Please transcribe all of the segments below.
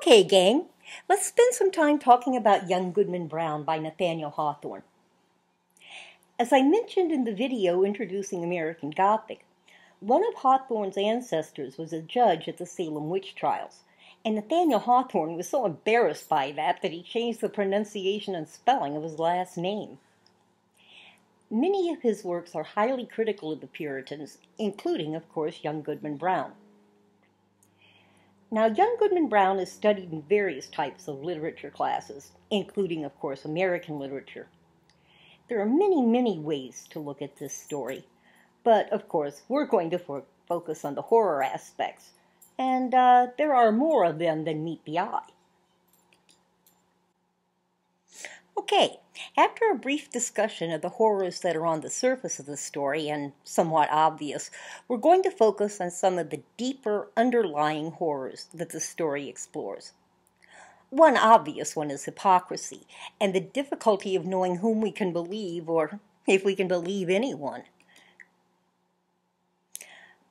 Okay, gang, let's spend some time talking about Young Goodman Brown by Nathaniel Hawthorne. As I mentioned in the video introducing American Gothic, one of Hawthorne's ancestors was a judge at the Salem witch trials, and Nathaniel Hawthorne was so embarrassed by that he changed the pronunciation and spelling of his last name. Many of his works are highly critical of the Puritans, including, of course, Young Goodman Brown. Now, Young Goodman Brown is studied in various types of literature classes, including, of course, American literature. There are many ways to look at this story, but, of course, we're going to focus on the horror aspects, and there are more of them than meet the eye. Okay, after a brief discussion of the horrors that are on the surface of the story and somewhat obvious, we're going to focus on some of the deeper underlying horrors that the story explores. One obvious one is hypocrisy and the difficulty of knowing whom we can believe or if we can believe anyone.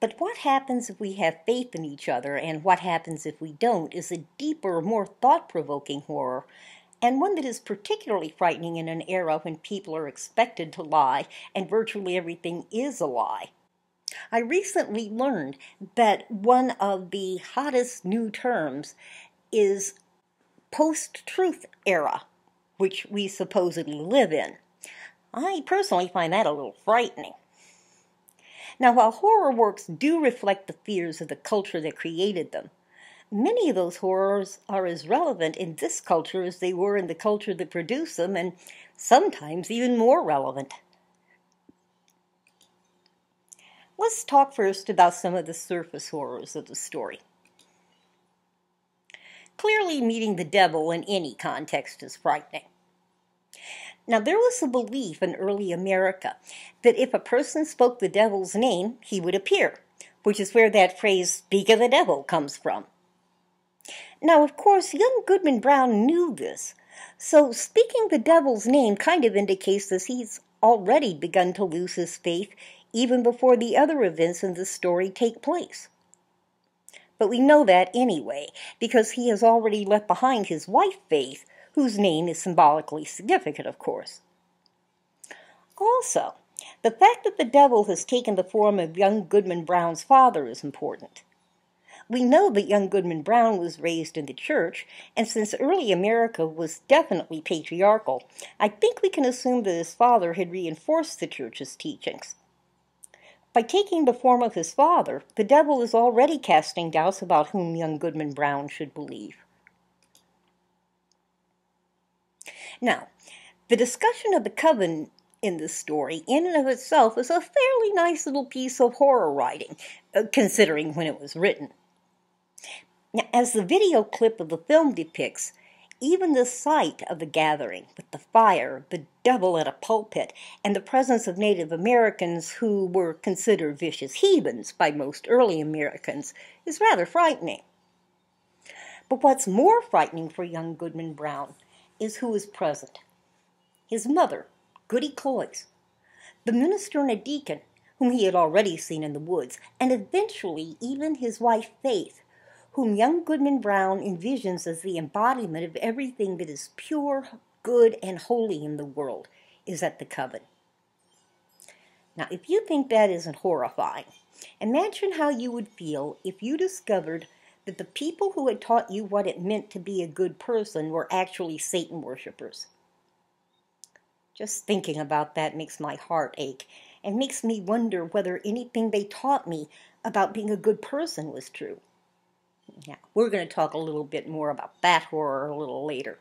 But what happens if we have faith in each other and what happens if we don't is a deeper, more thought-provoking horror, and one that is particularly frightening in an era when people are expected to lie and virtually everything is a lie. I recently learned that one of the hottest new terms is post-truth era, which we supposedly live in. I personally find that a little frightening. Now, while horror works do reflect the fears of the culture that created them, many of those horrors are as relevant in this culture as they were in the culture that produced them, and sometimes even more relevant. Let's talk first about some of the surface horrors of the story. Clearly, meeting the devil in any context is frightening. Now, there was a belief in early America that if a person spoke the devil's name, he would appear, which is where that phrase, "speak of the devil," comes from. Now, of course, young Goodman Brown knew this, so speaking the devil's name kind of indicates that he's already begun to lose his faith even before the other events in the story take place. But we know that anyway, because he has already left behind his wife, Faith, whose name is symbolically significant, of course. Also, the fact that the devil has taken the form of young Goodman Brown's father is important. We know that young Goodman Brown was raised in the church, and since early America was definitely patriarchal, I think we can assume that his father had reinforced the church's teachings. By taking the form of his father, the devil is already casting doubts about whom young Goodman Brown should believe. Now, the discussion of the coven in this story, in and of itself, is a fairly nice little piece of horror writing, considering when it was written. Now, as the video clip of the film depicts, even the sight of the gathering, with the fire, the devil at a pulpit, and the presence of Native Americans who were considered vicious heathens by most early Americans, is rather frightening. But what's more frightening for young Goodman Brown is who is present. His mother, Goody Cloyce, the minister and a deacon, whom he had already seen in the woods, and eventually even his wife Faith, whom young Goodman Brown envisions as the embodiment of everything that is pure, good, and holy in the world, is at the coven. Now, if you think that isn't horrifying, imagine how you would feel if you discovered that the people who had taught you what it meant to be a good person were actually Satan worshippers. Just thinking about that makes my heart ache, and makes me wonder whether anything they taught me about being a good person was true. Now, we're going to talk a little bit more about that horror a little later.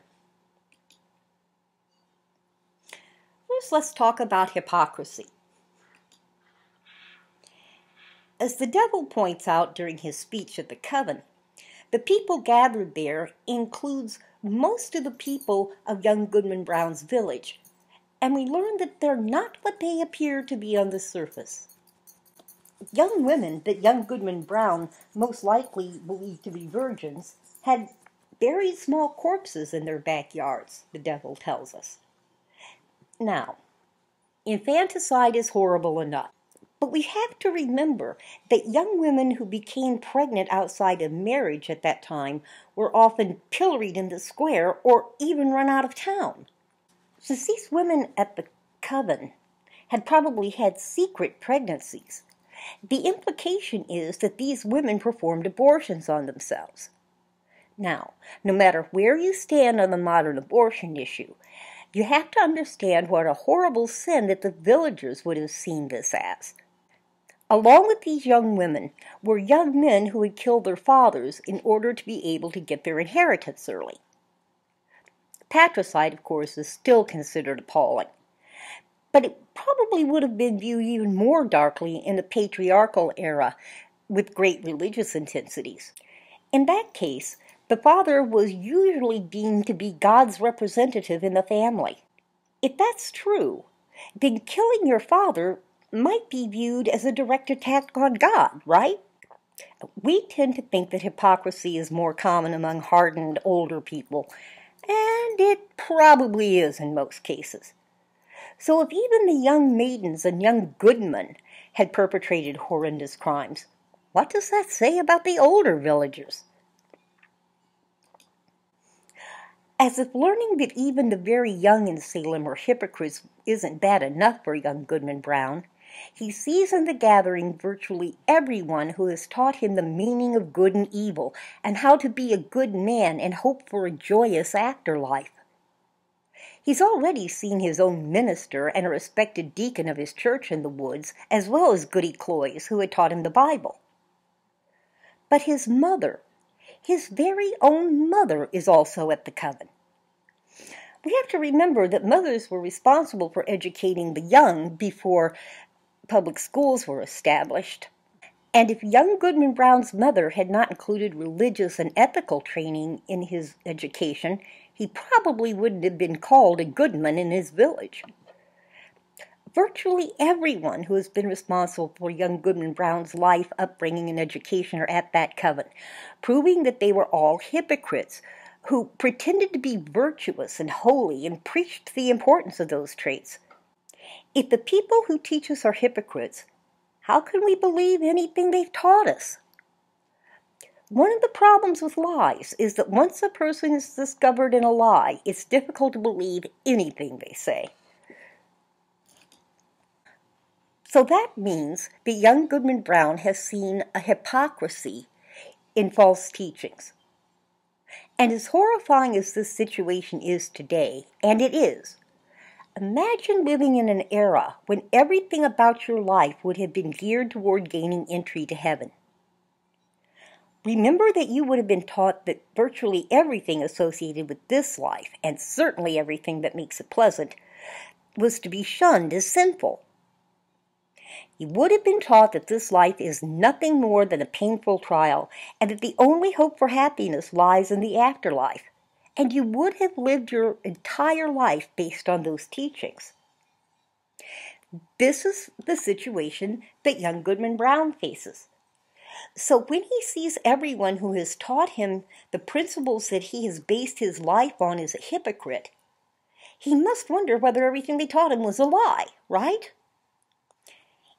First, let's talk about hypocrisy. As the devil points out during his speech at the coven, the people gathered there includes most of the people of young Goodman Brown's village, and we learn that they're not what they appear to be on the surface. Young women that young Goodman Brown most likely believed to be virgins had buried small corpses in their backyards, the devil tells us. Now, infanticide is horrible enough, But we have to remember that young women who became pregnant outside of marriage at that time were often pilloried in the square or even run out of town. Since these women at the coven had probably had secret pregnancies, the implication is that these women performed abortions on themselves. Now, no matter where you stand on the modern abortion issue, you have to understand what a horrible sin that the villagers would have seen this as. Along with these young women were young men who had killed their fathers in order to be able to get their inheritance early. Patricide, of course, is still considered appalling, but it probably would have been viewed even more darkly in the patriarchal era with great religious intensities. In that case, the father was usually deemed to be God's representative in the family. If that's true, then killing your father might be viewed as a direct attack on God, right? We tend to think that hypocrisy is more common among hardened older people, and it probably is in most cases. So if even the young maidens and young Goodman had perpetrated horrendous crimes, what does that say about the older villagers? As if learning that even the very young in Salem are hypocrites isn't bad enough for young Goodman Brown, he sees in the gathering virtually everyone who has taught him the meaning of good and evil and how to be a good man and hope for a joyous afterlife. He's already seen his own minister and a respected deacon of his church in the woods, as well as Goody Cloyes, who had taught him the Bible. But his mother, his very own mother, is also at the coven. We have to remember that mothers were responsible for educating the young before public schools were established. And if young Goodman Brown's mother had not included religious and ethical training in his education, he probably wouldn't have been called a Goodman in his village. Virtually everyone who has been responsible for young Goodman Brown's life, upbringing, and education are at that coven, proving that they were all hypocrites who pretended to be virtuous and holy and preached the importance of those traits. If the people who teach us are hypocrites, how can we believe anything they've taught us? One of the problems with lies is that once a person is discovered in a lie, it's difficult to believe anything they say. So that means that young Goodman Brown has seen a hypocrisy in false teachings. And as horrifying as this situation is today, and it is, imagine living in an era when everything about your life would have been geared toward gaining entry to heaven. Remember that you would have been taught that virtually everything associated with this life, and certainly everything that makes it pleasant, was to be shunned as sinful. You would have been taught that this life is nothing more than a painful trial, and that the only hope for happiness lies in the afterlife. And you would have lived your entire life based on those teachings. This is the situation that young Goodman Brown faces. So when he sees everyone who has taught him the principles that he has based his life on as a hypocrite, he must wonder whether everything they taught him was a lie, right?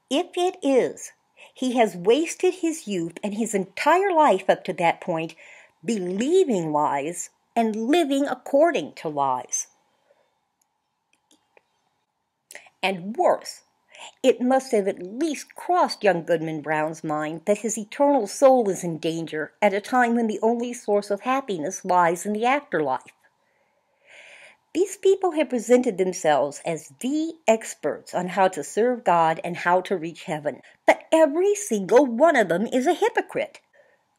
If it is, he has wasted his youth and his entire life up to that point believing lies and living according to lies. And worse, it must have at least crossed young Goodman Brown's mind that his eternal soul is in danger at a time when the only source of happiness lies in the afterlife. These people have presented themselves as the experts on how to serve God and how to reach heaven, but every single one of them is a hypocrite.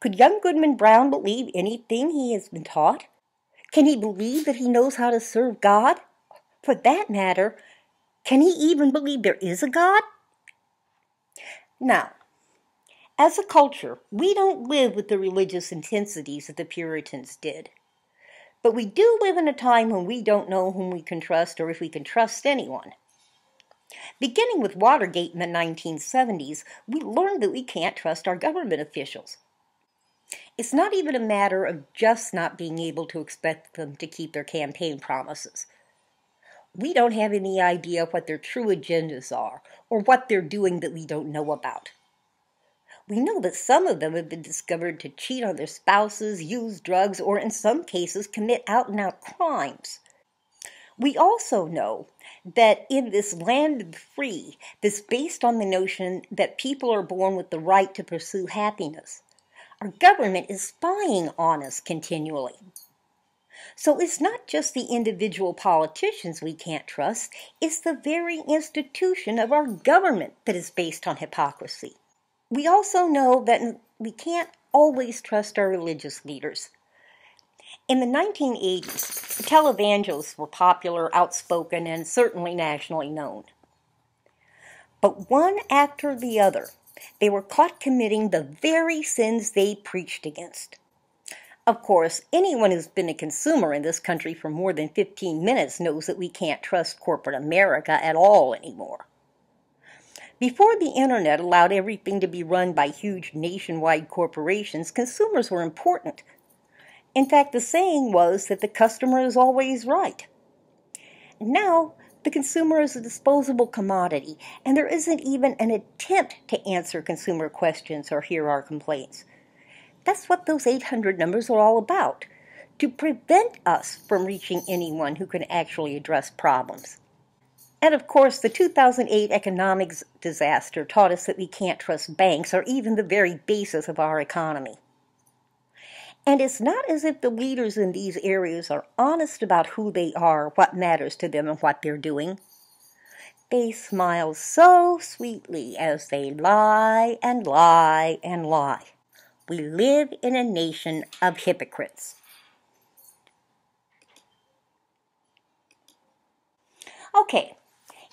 Could young Goodman Brown believe anything he has been taught? Can he believe that he knows how to serve God? For that matter, can he even believe there is a God? Now, as a culture, we don't live with the religious intensities that the Puritans did. But we do live in a time when we don't know whom we can trust or if we can trust anyone. Beginning with Watergate in the 1970s, we learned that we can't trust our government officials. It's not even a matter of just not being able to expect them to keep their campaign promises. We don't have any idea what their true agendas are or what they're doing that we don't know about. We know that some of them have been discovered to cheat on their spouses, use drugs, or in some cases commit out-and-out crimes. We also know that in this land of the free, that's based on the notion that people are born with the right to pursue happiness, our government is spying on us continually. So it's not just the individual politicians we can't trust, it's the very institution of our government that is based on hypocrisy. We also know that we can't always trust our religious leaders. In the 1980s, the televangelists were popular, outspoken, and certainly nationally known. But one after the other, they were caught committing the very sins they preached against. Of course, anyone who's been a consumer in this country for more than 15 minutes knows that we can't trust corporate America at all anymore. Before the internet allowed everything to be run by huge nationwide corporations, consumers were important. In fact, the saying was that the customer is always right. Now, the consumer is a disposable commodity, and there isn't even an attempt to answer consumer questions or hear our complaints. That's what those 800 numbers are all about, to prevent us from reaching anyone who can actually address problems. And of course, the 2008 economic disaster taught us that we can't trust banks or even the very basis of our economy. And it's not as if the leaders in these areas are honest about who they are, what matters to them, and what they're doing. They smile so sweetly as they lie and lie and lie. We live in a nation of hypocrites. Okay,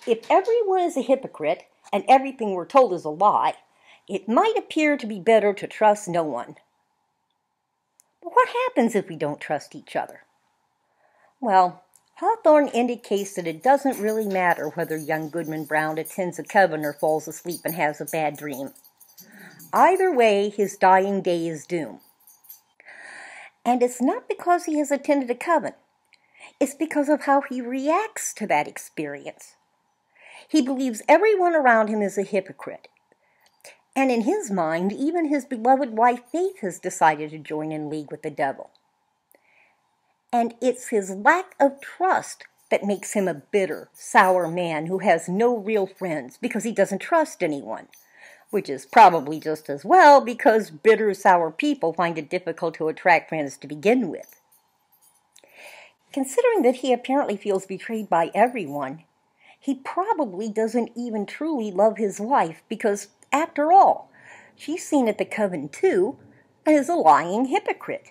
if everyone is a hypocrite and everything we're told is a lie, it might appear to be better to trust no one. But what happens if we don't trust each other? Well, Hawthorne indicates that it doesn't really matter whether young Goodman Brown attends a coven or falls asleep and has a bad dream. Either way, his dying day is doom. And it's not because he has attended a coven. It's because of how he reacts to that experience. He believes everyone around him is a hypocrite. And in his mind, even his beloved wife Faith has decided to join in league with the devil. And it's his lack of trust that makes him a bitter, sour man who has no real friends because he doesn't trust anyone, which is probably just as well because bitter, sour people find it difficult to attract friends to begin with. Considering that he apparently feels betrayed by everyone, he probably doesn't even truly love his wife because, after all, she's seen at the coven too and is a lying hypocrite.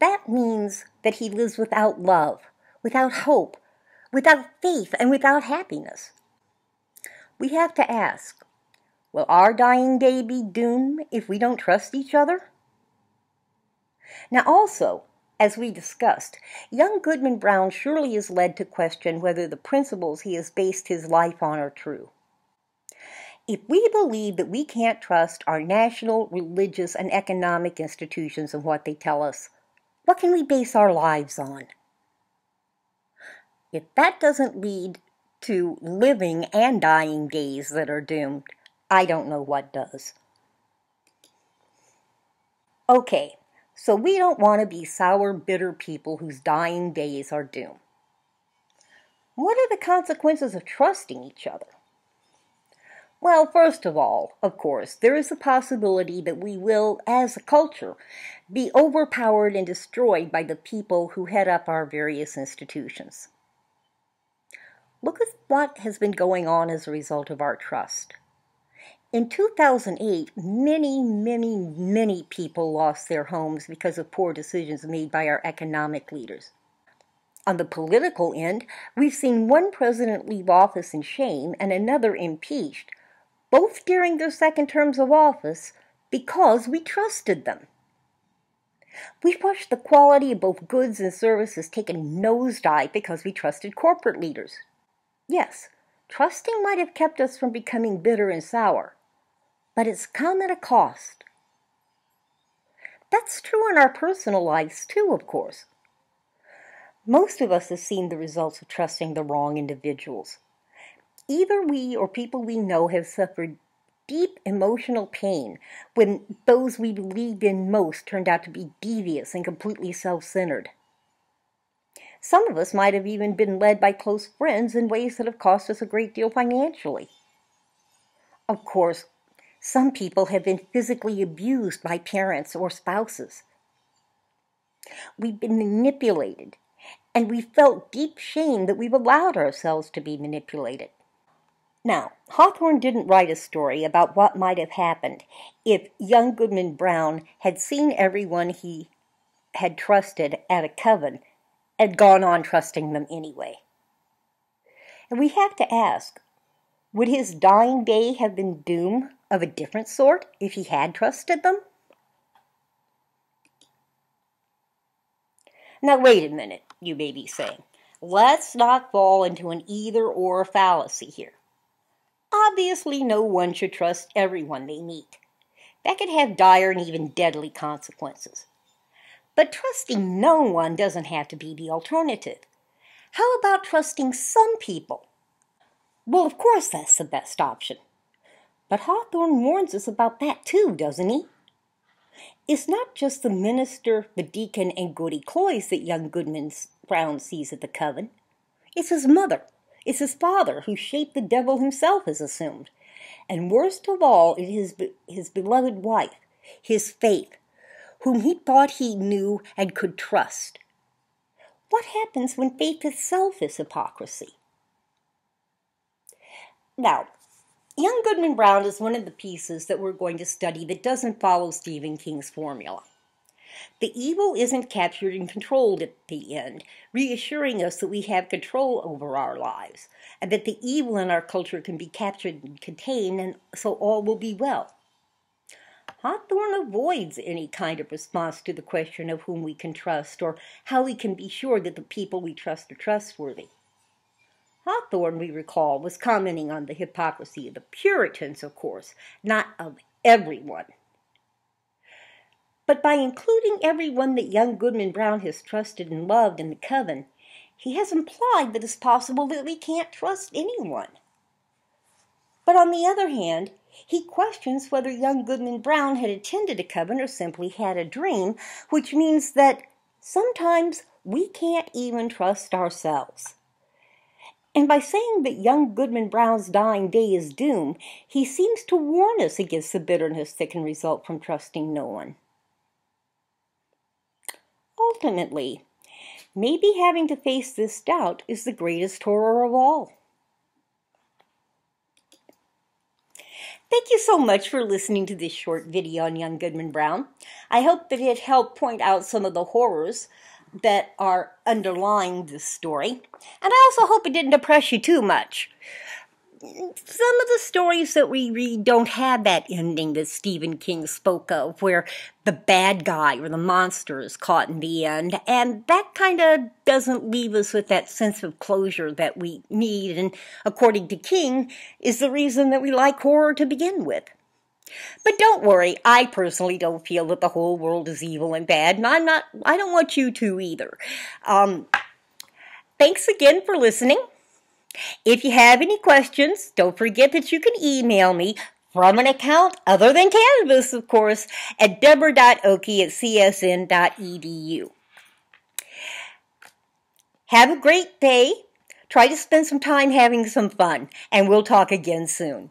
That means that he lives without love, without hope, without faith, and without happiness. We have to ask, will our dying day be doom if we don't trust each other? Now also, as we discussed, young Goodman Brown surely is led to question whether the principles he has based his life on are true. If we believe that we can't trust our national, religious, and economic institutions and what they tell us, what can we base our lives on? If that doesn't lead to living and dying days that are doomed, I don't know what does. Okay, so we don't want to be sour, bitter people whose dying days are doomed. What are the consequences of trusting each other? Well, first of all, of course, there is a possibility that we will, as a culture, be overpowered and destroyed by the people who head up our various institutions. Look at what has been going on as a result of our trust. In 2008, many people lost their homes because of poor decisions made by our economic leaders. On the political end, we've seen one president leave office in shame and another impeached, both during their second terms of office, because we trusted them. We've watched the quality of both goods and services take a nosedive because we trusted corporate leaders. Yes, trusting might have kept us from becoming bitter and sour, but it's come at a cost. That's true in our personal lives too, of course. Most of us have seen the results of trusting the wrong individuals. Either we or people we know have suffered deep emotional pain when those we believed in most turned out to be devious and completely self-centered. Some of us might have even been led by close friends in ways that have cost us a great deal financially. Of course, some people have been physically abused by parents or spouses. We've been manipulated, and we felt deep shame that we've allowed ourselves to be manipulated. Now, Hawthorne didn't write a story about what might have happened if young Goodman Brown had seen everyone he had trusted at a coven and gone on trusting them anyway. And we have to ask, would his dying day have been doom of a different sort if he had trusted them? Now, wait a minute, you may be saying. Let's not fall into an either-or fallacy here. Obviously, no one should trust everyone they meet. That could have dire and even deadly consequences. But trusting no one doesn't have to be the alternative. How about trusting some people? Well, of course that's the best option. But Hawthorne warns us about that too, doesn't he? It's not just the minister, the deacon, and Goody Cloyes that young Goodman Brown sees at the coven. It's his mother. It's his father, who shaped the devil himself, is assumed. And worst of all, it is his beloved wife, his Faith, whom he thought he knew and could trust. What happens when faith itself is hypocrisy? Now, young Goodman Brown is one of the pieces that we're going to study that doesn't follow Stephen King's formula. The evil isn't captured and controlled at the end, reassuring us that we have control over our lives, and that the evil in our culture can be captured and contained, and so all will be well. Hawthorne avoids any kind of response to the question of whom we can trust, or how we can be sure that the people we trust are trustworthy. Hawthorne, we recall, was commenting on the hypocrisy of the Puritans, of course, not of everyone. But by including everyone that young Goodman Brown has trusted and loved in the coven, he has implied that it's possible that we can't trust anyone. But on the other hand, he questions whether young Goodman Brown had attended a coven or simply had a dream, which means that sometimes we can't even trust ourselves. And by saying that young Goodman Brown's dying day is doom, he seems to warn us against the bitterness that can result from trusting no one. Ultimately, maybe having to face this doubt is the greatest horror of all. Thank you so much for listening to this short video on young Goodman Brown. I hope that it helped point out some of the horrors that are underlying this story. And I also hope it didn't depress you too much. Some of the stories that we read don't have that ending that Stephen King spoke of, where the bad guy or the monster is caught in the end, and that kind of doesn't leave us with that sense of closure that we need, and according to King, is the reason that we like horror to begin with. But don't worry, I personally don't feel that the whole world is evil and bad, and I don't want you to either. Thanks again for listening. If you have any questions, don't forget that you can email me from an account other than cannabis, of course, at deborah.oakey@csn.edu. Have a great day. Try to spend some time having some fun, and we'll talk again soon.